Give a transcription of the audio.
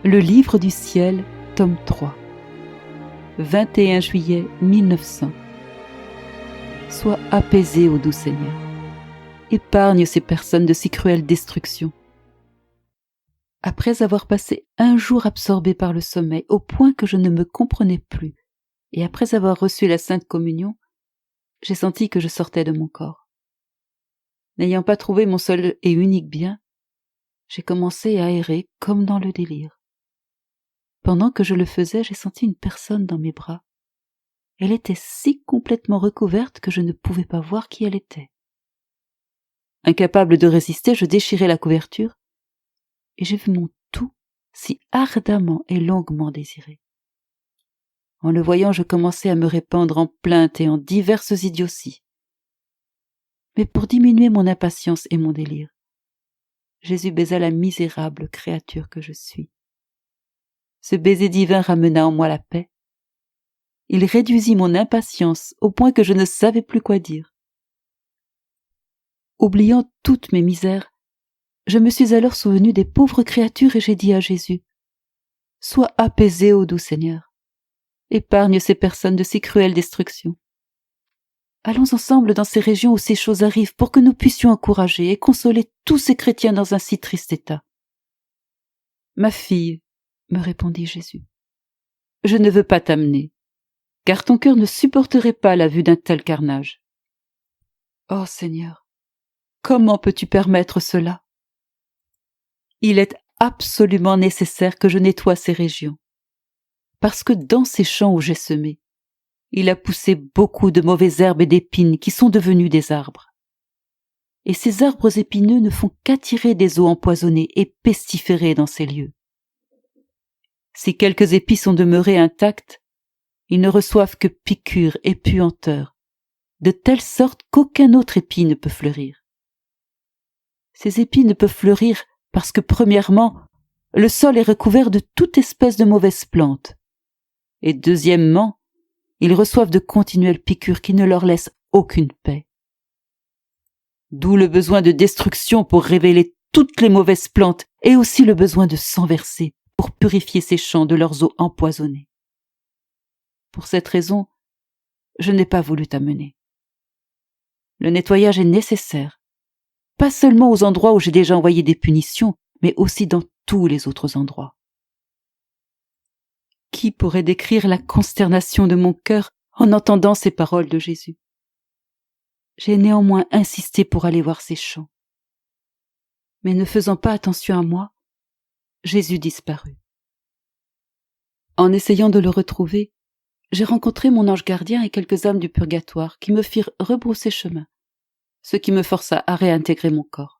Le livre du ciel, tome 3. 21 juillet 1900. Sois apaisé, ô doux Seigneur. Épargne ces personnes de si cruelle destruction. Après avoir passé un jour absorbé par le sommeil, au point que je ne me comprenais plus, et après avoir reçu la Sainte Communion, j'ai senti que je sortais de mon corps. N'ayant pas trouvé mon seul et unique bien, j'ai commencé à errer comme dans le délire. Pendant que je le faisais, j'ai senti une personne dans mes bras. Elle était si complètement recouverte que je ne pouvais pas voir qui elle était. Incapable de résister, je déchirai la couverture et j'ai vu mon tout si ardemment et longuement désiré. En le voyant, je commençai à me répandre en plaintes et en diverses idioties. Mais pour diminuer mon impatience et mon délire, Jésus baisa la misérable créature que je suis. Ce baiser divin ramena en moi la paix. Il réduisit mon impatience au point que je ne savais plus quoi dire. Oubliant toutes mes misères, je me suis alors souvenu des pauvres créatures et j'ai dit à Jésus : « Sois apaisé, ô doux Seigneur. Épargne ces personnes de si cruelles destructions. Allons ensemble dans ces régions où ces choses arrivent pour que nous puissions encourager et consoler tous ces chrétiens dans un si triste état. » « Ma fille, me répondit Jésus, je ne veux pas t'amener, car ton cœur ne supporterait pas la vue d'un tel carnage. Oh Seigneur, comment peux-tu permettre cela ? Il est absolument nécessaire que je nettoie ces régions, parce que dans ces champs où j'ai semé, il a poussé beaucoup de mauvaises herbes et d'épines qui sont devenues des arbres. Et ces arbres épineux ne font qu'attirer des eaux empoisonnées et pestiférées dans ces lieux. Si quelques épis sont demeurés intacts, ils ne reçoivent que piqûres et puanteurs, de telle sorte qu'aucun autre épi ne peut fleurir. Ces épis ne peuvent fleurir parce que, premièrement, le sol est recouvert de toute espèce de mauvaises plantes, et deuxièmement, ils reçoivent de continuelles piqûres qui ne leur laissent aucune paix. D'où le besoin de destruction pour révéler toutes les mauvaises plantes et aussi le besoin de sang versé pour purifier ces champs de leurs eaux empoisonnées. Pour cette raison, je n'ai pas voulu t'amener. Le nettoyage est nécessaire, pas seulement aux endroits où j'ai déjà envoyé des punitions, mais aussi dans tous les autres endroits. Qui pourrait décrire la consternation de mon cœur en entendant ces paroles de Jésus ? J'ai néanmoins insisté pour aller voir ces champs. Mais ne faisant pas attention à moi, Jésus disparut. En essayant de le retrouver, j'ai rencontré mon ange gardien et quelques âmes du purgatoire qui me firent rebrousser chemin, ce qui me força à réintégrer mon corps.